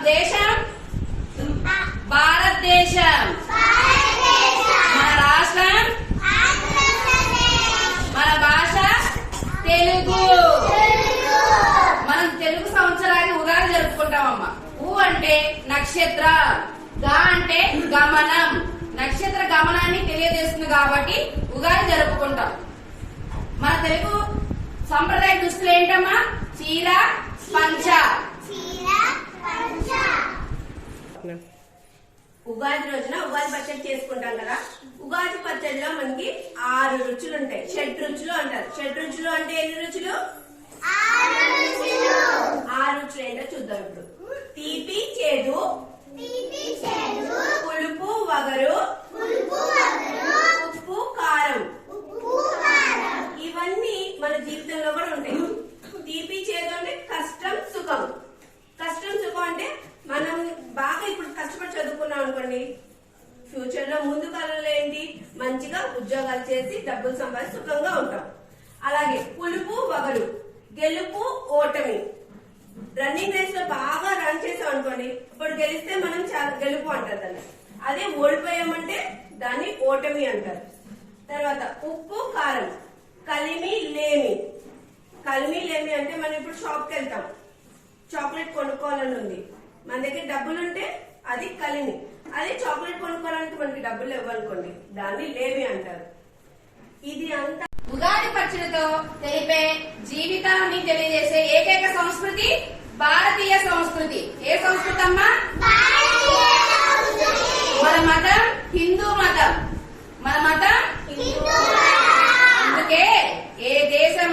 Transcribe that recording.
దేశం భారతదేశం. మన రాష్ట్రం మన భాష తెలుగు. మనం తెలుగు సంవత్సరానికి ఉగాది జరుపుకుంటామమ్మా. ఊ అంటే నక్షత్ర, గా అంటే గమనం. నక్షత్ర గమనాన్ని తెలియజేస్తుంది కాబట్టి ఉగాది జరుపుకుంటాం. మన తెలుగు సంప్రదాయ దుస్తులు ఏంటమ్మా? చీర, పంచ. ఉగాది రోజున ఉగాది పచ్చడి చేసుకుంటాం కదా. ఉగాది పచ్చడిలో మనకి 6 రుచులు ఉంటాయి. షడ్ రుచులు అంటారు. షడ్ రుచులు అంటే ఎన్ని రుచులు? 6 రుచులు ఏంటో చూద్దాం ఇప్పుడు. తీపి, చేదు, పులుపు, వగరు, ఉప్పు, కారం. ఇవన్నీ మన జీవితంలో కూడా ఉంటాయి. తీపి, చేదు అంటే కష్టం, సుఖం. కష్టం, సుఖం అంటే మనం బాగా ఇప్పుడు కష్టపడి చదువుకున్నాం అనుకోండి, ఫ్యూచర్ లో ముందు కాలంలో ఏంటి, మంచిగా ఉద్యోగాలు చేసి డబ్బులు సంపాదించి సుఖంగా ఉంటాం. అలాగే పులుపు, వగరు, గెలుపు, ఓటమి. రన్నింగ్ రేస్ లో బాగా రన్ చేసాం అనుకోండి, ఇప్పుడు గెలిస్తే మనం చాలా గెలుపు అంటారు దాన్ని. అదే ఓడిపోయామంటే దాన్ని ఓటమి అంటారు. తర్వాత ఉప్పు, కారం, కలిమి, లేమి. కలిమి, లేమి అంటే మనం ఇప్పుడు షాప్ కి వెళ్తాం, చాక్లెట్ కొనుక్కోవాలని ఉంది, మన దగ్గర డబ్బులుంటే అది కలిమి. అదే చాక్లెట్ కొనుక్కోవాలంటే మనకి డబ్బులు ఇవ్వనుకోండి, దాన్ని లేమి అంటారు. ఇది అంతా ఉగాది పచ్చడితో తెలిపే జీవితాన్ని తెలియజేసే ఏకైక సంస్కృతి భారతీయ సంస్కృతి. ఏ సంస్కృతి అమ్మా? మన మతం హిందూ మతం. మన మతం అందుకే ఏ దేశం